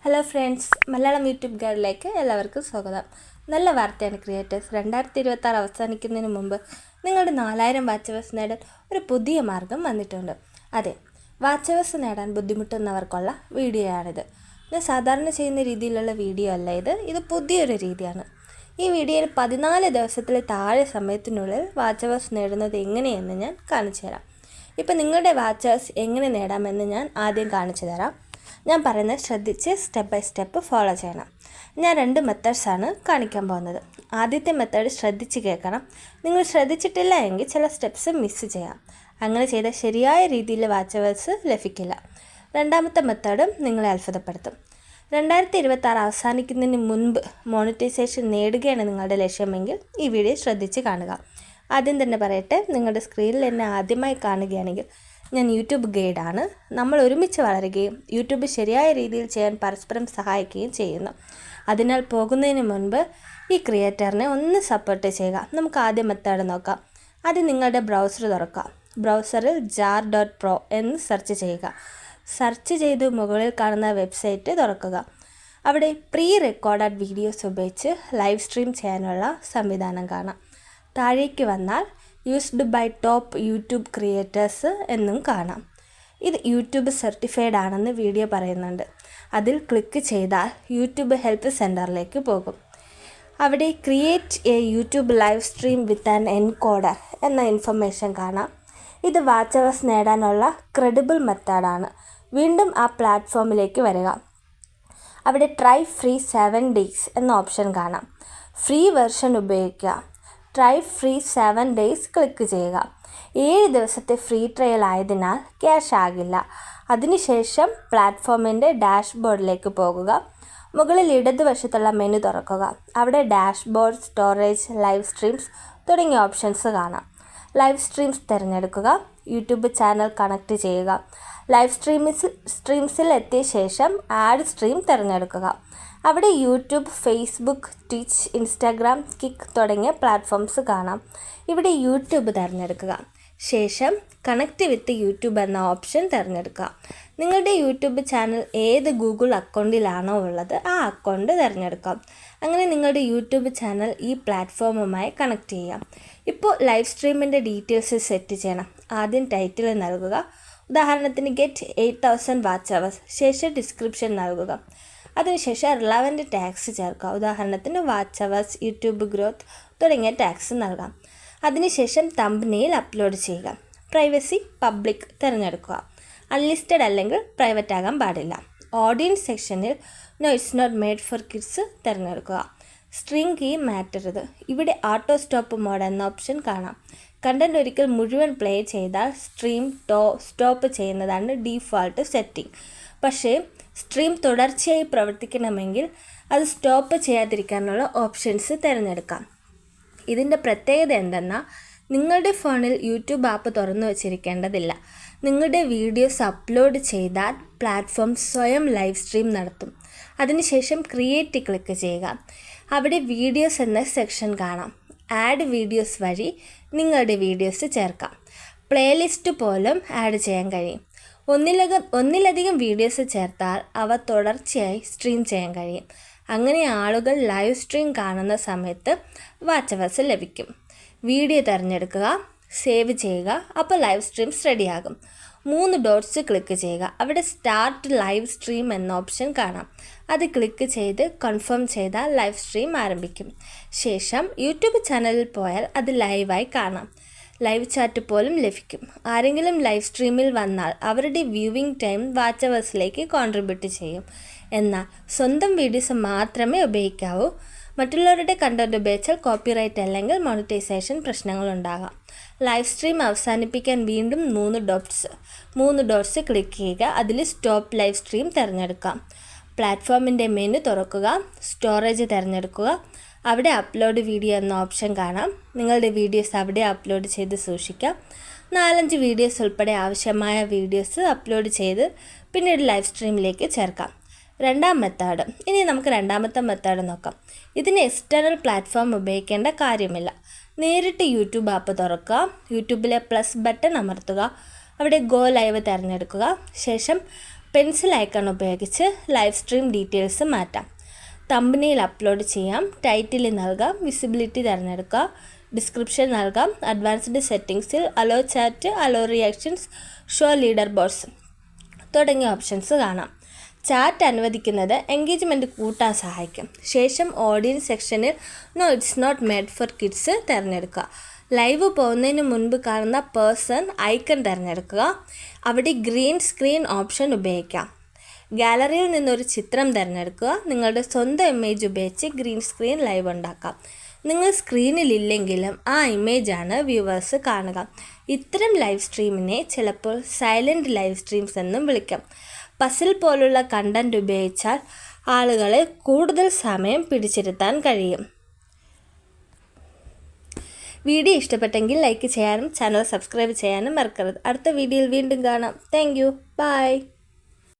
Hello friends, Malayalam YouTube ഗൈഡിലേക്ക് എല്ലാവർക്കും സ്വാഗതം. നല്ല വാർത്തയാണ് ക്രിയേറ്റേഴ്സ്. 2026 അവസാനിക്കുന്നതിന് മുമ്പ് നിങ്ങളുടെ 4000 വാച്ചവേഴ്സ് നേടാൻ ഒരു പുതിയ മാർഗം വന്നിട്ടുണ്ട്. അതെ, വാച്ചവേഴ്സ് നേടാൻ ബുദ്ധിമുട്ടുന്നവർക്കുള്ള വീഡിയോ ആണിത്. ഞാൻ സാധാരണ ചെയ്യുന്ന രീതിയിലുള്ള വീഡിയോ അല്ല ഇത് പുതിയൊരു രീതിയാണ്. ഈ വീഡിയോയിൽ 14 ദിവസത്തിലെ താഴെ സമയത്തിനുള്ളിൽ വാച്ചവേഴ്സ് നേടുന്നത് എങ്ങനെയെന്ന് ഞാൻ കാണിച്ചു തരാം. ഇപ്പം നിങ്ങളുടെ വാച്ചവേഴ്സ് എങ്ങനെ നേടാമെന്ന് ഞാൻ ആദ്യം കാണിച്ചു തരാം. ഞാൻ പറയുന്നത് ശ്രദ്ധിച്ച് സ്റ്റെപ്പ് ബൈ സ്റ്റെപ്പ് ഫോളോ ചെയ്യണം. ഞാൻ 2 മെത്തേഡ്സാണ് കാണിക്കാൻ പോകുന്നത്. ആദ്യത്തെ മെത്തേഡ് ശ്രദ്ധിച്ച് കേൾക്കണം. നിങ്ങൾ ശ്രദ്ധിച്ചിട്ടില്ല എങ്കിൽ ചില സ്റ്റെപ്സ് മിസ് ചെയ്യാം. അങ്ങനെ ചെയ്താൽ ശരിയായ രീതിയിൽ വാച്ചവേഴ്സ് ലഭിക്കില്ല. രണ്ടാമത്തെ മെത്തേഡും നിങ്ങളെ അത്ഭുതപ്പെടുത്തും. 2026 അവസാനിക്കുന്നതിന് മുൻപ് മോണിറ്റൈസേഷൻ നേടുകയാണ് നിങ്ങളുടെ ലക്ഷ്യമെങ്കിൽ ഈ വീഡിയോ ശ്രദ്ധിച്ച് കാണുക. ആദ്യം തന്നെ പറയട്ടെ, നിങ്ങളുടെ സ്ക്രീനിൽ എന്നെ ആദ്യമായി കാണുകയാണെങ്കിൽ ഞാൻ യൂട്യൂബ് ഗൈഡാണ്. നമ്മൾ ഒരുമിച്ച് വളരുകയും യൂട്യൂബ് ശരിയായ രീതിയിൽ ചെയ്യാൻ പരസ്പരം സഹായിക്കുകയും ചെയ്യുന്നു. അതിനാൽ പോകുന്നതിന് മുൻപ് ഈ ക്രിയേറ്ററിനെ ഒന്ന് സപ്പോർട്ട് ചെയ്യുക. നമുക്ക് ആദ്യം മെത്തേഡ് നോക്കാം. ആദ്യം നിങ്ങളുടെ ബ്രൗസർ തുറക്കുക. ബ്രൗസറിൽ jar.pro എന്ന് സെർച്ച് ചെയ്യുക. സെർച്ച് ചെയ്ത് മുകളിൽ കാണുന്ന വെബ്സൈറ്റ് തുറക്കുക. അവിടെ പ്രീ റെക്കോർഡഡ് വീഡിയോസ് ഉപയോഗിച്ച് ലൈവ് സ്ട്രീം ചെയ്യാനുള്ള സംവിധാനം കാണാം. താഴേക്ക് വന്നാൽ used by top YouTube creators എന്നും കാണാം. ഇത് യൂട്യൂബ് സർട്ടിഫൈഡ് ആണെന്ന് വീഡിയോ പറയുന്നുണ്ട്. അതിൽ ക്ലിക്ക് ചെയ്താൽ യൂട്യൂബ് ഹെൽപ്പ് സെൻറ്ററിലേക്ക് പോകും. അവിടെ create A YouTube live stream with an encoder എന്ന ഇൻഫർമേഷൻ കാണാം. ഇത് വാച്ചവേഴ്സ് നേടാനുള്ള ക്രെഡിബിൾ മെത്തേഡാണ്. വീണ്ടും ആ പ്ലാറ്റ്ഫോമിലേക്ക് വരിക. അവിടെ ട്രൈ ഫ്രീ 7 days എന്ന ഓപ്ഷൻ കാണാം. ഫ്രീ വെർഷൻ ഉപയോഗിക്കുക. ട്രൈ ഫ്രീ 7 days ക്ലിക്ക് ചെയ്യുക. 7 ദിവസത്തെ ഫ്രീ ട്രയൽ ആയതിനാൽ ക്യാഷ് ആകില്ല. അതിനുശേഷം പ്ലാറ്റ്ഫോമിൻ്റെ ഡാഷ്ബോർഡിലേക്ക് പോകുക. മുകളിൽ ഇടതുവശത്തുള്ള മെനു തുറക്കുക. അവിടെ ഡാഷ്ബോർഡ്, സ്റ്റോറേജ്, ലൈവ് സ്ട്രീംസ് തുടങ്ങിയ ഓപ്ഷൻസ് കാണാം. ലൈവ് സ്ട്രീംസ് തിരഞ്ഞെടുക്കുക. യൂട്യൂബ് ചാനൽ കണക്ട് ചെയ്യുക. ലൈവ് സ്ട്രീംസിൽ എത്തിയ ശേഷം ആഡ് സ്ട്രീം തിരഞ്ഞെടുക്കുക. അവിടെ YouTube, Facebook, twitch, Instagram, kick തുടങ്ങിയ പ്ലാറ്റ്ഫോംസ് കാണാം. ഇവിടെ യൂട്യൂബ് തിരഞ്ഞെടുക്കുക. ശേഷം കണക്ട് വിത്ത് യൂട്യൂബ് എന്ന ഓപ്ഷൻ തിരഞ്ഞെടുക്കുക. നിങ്ങളുടെ യൂട്യൂബ് ചാനൽ ഏത് ഗൂഗിൾ അക്കൗണ്ടിലാണോ ഉള്ളത് ആ അക്കൗണ്ട് തിരഞ്ഞെടുക്കാം. അങ്ങനെ നിങ്ങളുടെ യൂട്യൂബ് ചാനൽ ഈ പ്ലാറ്റ്ഫോമുമായി കണക്ട് ചെയ്യാം. ഇപ്പോൾ ലൈവ് സ്ട്രീമിൻ്റെ ഡീറ്റെയിൽസ് സെറ്റ് ചെയ്യണം. ആദ്യം ടൈറ്റിൽ നൽകുക. ഉദാഹരണത്തിന് ഗെറ്റ് 8000 വാച്ച് അവേഴ്സ്. ശേഷം ഡിസ്ക്രിപ്ഷൻ നൽകുക. അതിനുശേഷം റിലവൻ്റ് ടാഗ്സ് ചേർക്കുക. ഉദാഹരണത്തിന് വാച്ച് അവേഴ്സ്, യൂട്യൂബ് ഗ്രോത്ത് തുടങ്ങിയ ടാഗ്സ് നൽകാം. അതിനുശേഷം തംബ്നെയിൽ അപ്ലോഡ് ചെയ്യുക. പ്രൈവസി പബ്ലിക് തിരഞ്ഞെടുക്കുക. അൺലിസ്റ്റഡ് അല്ലെങ്കിൽ പ്രൈവറ്റ് ആകാൻ പാടില്ല. ഓഡിയൻസ് സെക്ഷനിൽ no it's not made for kids തിരഞ്ഞെടുക്കുക. സ്ട്രിംഗ് കീ മാറ്റരുത്. ഇവിടെ ഓട്ടോ സ്റ്റോപ്പ് മോഡ് എന്ന ഓപ്ഷൻ കാണാം. കണ്ടൻറ് ഒരിക്കൽ മുഴുവൻ പ്ലേ ചെയ്താൽ സ്ട്രീം സ്റ്റോപ്പ് ചെയ്യുന്നതാണ് ഡീഫോൾട്ട് സെറ്റിംഗ്. പക്ഷേ സ്ട്രീം തുടർച്ചയായി പ്രവർത്തിക്കണമെങ്കിൽ അത് സ്റ്റോപ്പ് ചെയ്യാതിരിക്കാനുള്ള ഓപ്ഷൻസ് തിരഞ്ഞെടുക്കാം. ഇതിൻ്റെ പ്രത്യേകത എന്തെന്നാൽ നിങ്ങളുടെ ഫോണിൽ യൂട്യൂബ് ആപ്പ് തുറന്നു വച്ചിരിക്കേണ്ടതില്ല. നിങ്ങളുടെ വീഡിയോസ് അപ്ലോഡ് ചെയ്താൽ പ്ലാറ്റ്ഫോം സ്വയം ലൈവ് സ്ട്രീം നടത്തും. അതിനുശേഷം ക്രിയേറ്റ് ക്ലിക്ക് ചെയ്യുക. അവിടെ വീഡിയോസ് എന്ന സെക്ഷൻ കാണാം. ആഡ് വീഡിയോസ് വഴി നിങ്ങളുടെ വീഡിയോസ് ചേർക്കാം. പ്ലേലിസ്റ്റ് പോലും ആഡ് ചെയ്യാൻ കഴിയും. ഒന്നിലധികം വീഡിയോസ് ചേർത്താൽ അവ തുടർച്ചയായി സ്ട്രീം ചെയ്യാൻ കഴിയും. അങ്ങനെ ആളുകൾ ലൈവ് സ്ട്രീം കാണുന്ന സമയത്ത് വാച്ചവേഴ്സ് ലഭിക്കും. വീഡിയോ തിരഞ്ഞെടുക്കുക, സേവ് ചെയ്യുക. അപ്പോൾ ലൈവ് സ്ട്രീംസ് റെഡിയാകും. 3 ഡോട്ട്സ് ക്ലിക്ക് ചെയ്യുക. അവിടെ സ്റ്റാർട്ട് ലൈവ് സ്ട്രീം എന്ന ഓപ്ഷൻ കാണാം. അത് ക്ലിക്ക് ചെയ്ത് കൺഫേം ചെയ്താൽ ലൈവ് സ്ട്രീം ആരംഭിക്കും. ശേഷം യൂട്യൂബ് ചാനലിൽ പോയാൽ അത് ലൈവായി കാണാം. ലൈവ് ചാറ്റ് പോലും ലഭിക്കും. ആരെങ്കിലും ലൈവ് സ്ട്രീമിൽ വന്നാൽ അവരുടെ വ്യൂവിംഗ് ടൈം വാച്ചവേഴ്സിലേക്ക് കോൺട്രിബ്യൂട്ട് ചെയ്യും. എന്നാൽ സ്വന്തം വീഡിയോസ് മാത്രമേ ഉപയോഗിക്കാവൂ. മറ്റുള്ളവരുടെ കണ്ടന്റ് ഉപയോഗിച്ചാൽ കോപ്പിറൈറ്റ് അല്ലെങ്കിൽ മോണിറ്റൈസേഷൻ പ്രശ്നങ്ങളുണ്ടാകാം. ലൈവ് സ്ട്രീം അവസാനിപ്പിക്കാൻ വീണ്ടും 3 ഡോട്ട്സ് ക്ലിക്ക് ചെയ്യുക. അതിൽ സ്റ്റോപ്പ് ലൈവ് സ്ട്രീം തിരഞ്ഞെടുക്കാം. പ്ലാറ്റ്ഫോമിൻ്റെ മെനു തുറക്കുക. സ്റ്റോറേജ് തിരഞ്ഞെടുക്കുക. അവിടെ അപ്ലോഡ് വീഡിയോ എന്ന ഓപ്ഷൻ കാണാം. നിങ്ങളുടെ വീഡിയോസ് അവിടെ അപ്ലോഡ് ചെയ്ത് സൂക്ഷിക്കാം. 4-5 വീഡിയോസ് ഉൾപ്പെടെ ആവശ്യമായ വീഡിയോസ് അപ്ലോഡ് ചെയ്ത് പിന്നീട് ലൈവ് സ്ട്രീമിലേക്ക് ചേർക്കാം. ഇനി നമുക്ക് രണ്ടാമത്തെ മെത്തേഡ് നോക്കാം. ഇതിന് എക്സ്റ്റേണൽ പ്ലാറ്റ്ഫോം ഉപയോഗിക്കേണ്ട കാര്യമില്ല. നേരിട്ട് യൂട്യൂബ് ആപ്പ് തുറക്കുക. യൂട്യൂബിലെ പ്ലസ് ബട്ടൺ അമർത്തുക. അവിടെ ഗോ ലൈവ് തിരഞ്ഞെടുക്കുക. ശേഷം പെൻസിൽ ഐക്കൺ ഉപയോഗിച്ച് ലൈവ് സ്ട്രീം ഡീറ്റെയിൽസ് മാറ്റാം. തമ്പനെയിൽ അപ്ലോഡ് ചെയ്യാം. ടൈറ്റിൽ നൽകാം. വിസിബിലിറ്റി തിരഞ്ഞെടുക്കുക. ഡിസ്ക്രിപ്ഷൻ നൽകാം. അഡ്വാൻസ്ഡ് സെറ്റിംഗ്സിൽ allow chat, allow reactions, show leader boards തുടങ്ങിയ ഓപ്ഷൻസ് കാണാം. ചാറ്റ് അനുവദിക്കുന്നത് എൻഗേജ്മെൻറ്റ് കൂട്ടാൻ സഹായിക്കും. ശേഷം ഓഡിയൻസ് സെക്ഷനിൽ no it's not made for kids തിരഞ്ഞെടുക്കുക. ലൈവ് പോകുന്നതിന് മുൻപ് കാണുന്ന പേഴ്സൺ ഐക്കൺ തിരഞ്ഞെടുക്കുക. അവിടെ ഗ്രീൻ സ്ക്രീൻ ഓപ്ഷൻ ഉപയോഗിക്കാം. ഗാലറിയിൽ നിന്നൊരു ചിത്രം തിരഞ്ഞെടുക്കുക. നിങ്ങളുടെ സ്വന്തം ഇമേജ് ഉപയോഗിച്ച് ഗ്രീൻ സ്ക്രീൻ ലൈവ് ഉണ്ടാക്കാം. നിങ്ങൾ സ്ക്രീനിലില്ലെങ്കിലും ആ ഇമേജാണ് വ്യൂവേഴ്സ് കാണുക. ഇത്തരം ലൈവ് സ്ട്രീമിനെ ചിലപ്പോൾ സൈലൻറ്റ് ലൈവ് സ്ട്രീംസ് എന്നും വിളിക്കാം. പസിൽ പോലുള്ള കണ്ടൻറ് ഉപയോഗിച്ചാൽ ആളുകളെ കൂടുതൽ സമയം പിടിച്ചിരുത്താൻ കഴിയും. വീഡിയോ ഇഷ്ടപ്പെട്ടെങ്കിൽ ലൈക്ക് ചെയ്യാനും ചാനൽ സബ്സ്ക്രൈബ് ചെയ്യാനും മറക്കരുത്. അടുത്ത വീഡിയോയിൽ വീണ്ടും കാണാം. Thank you. ബൈ.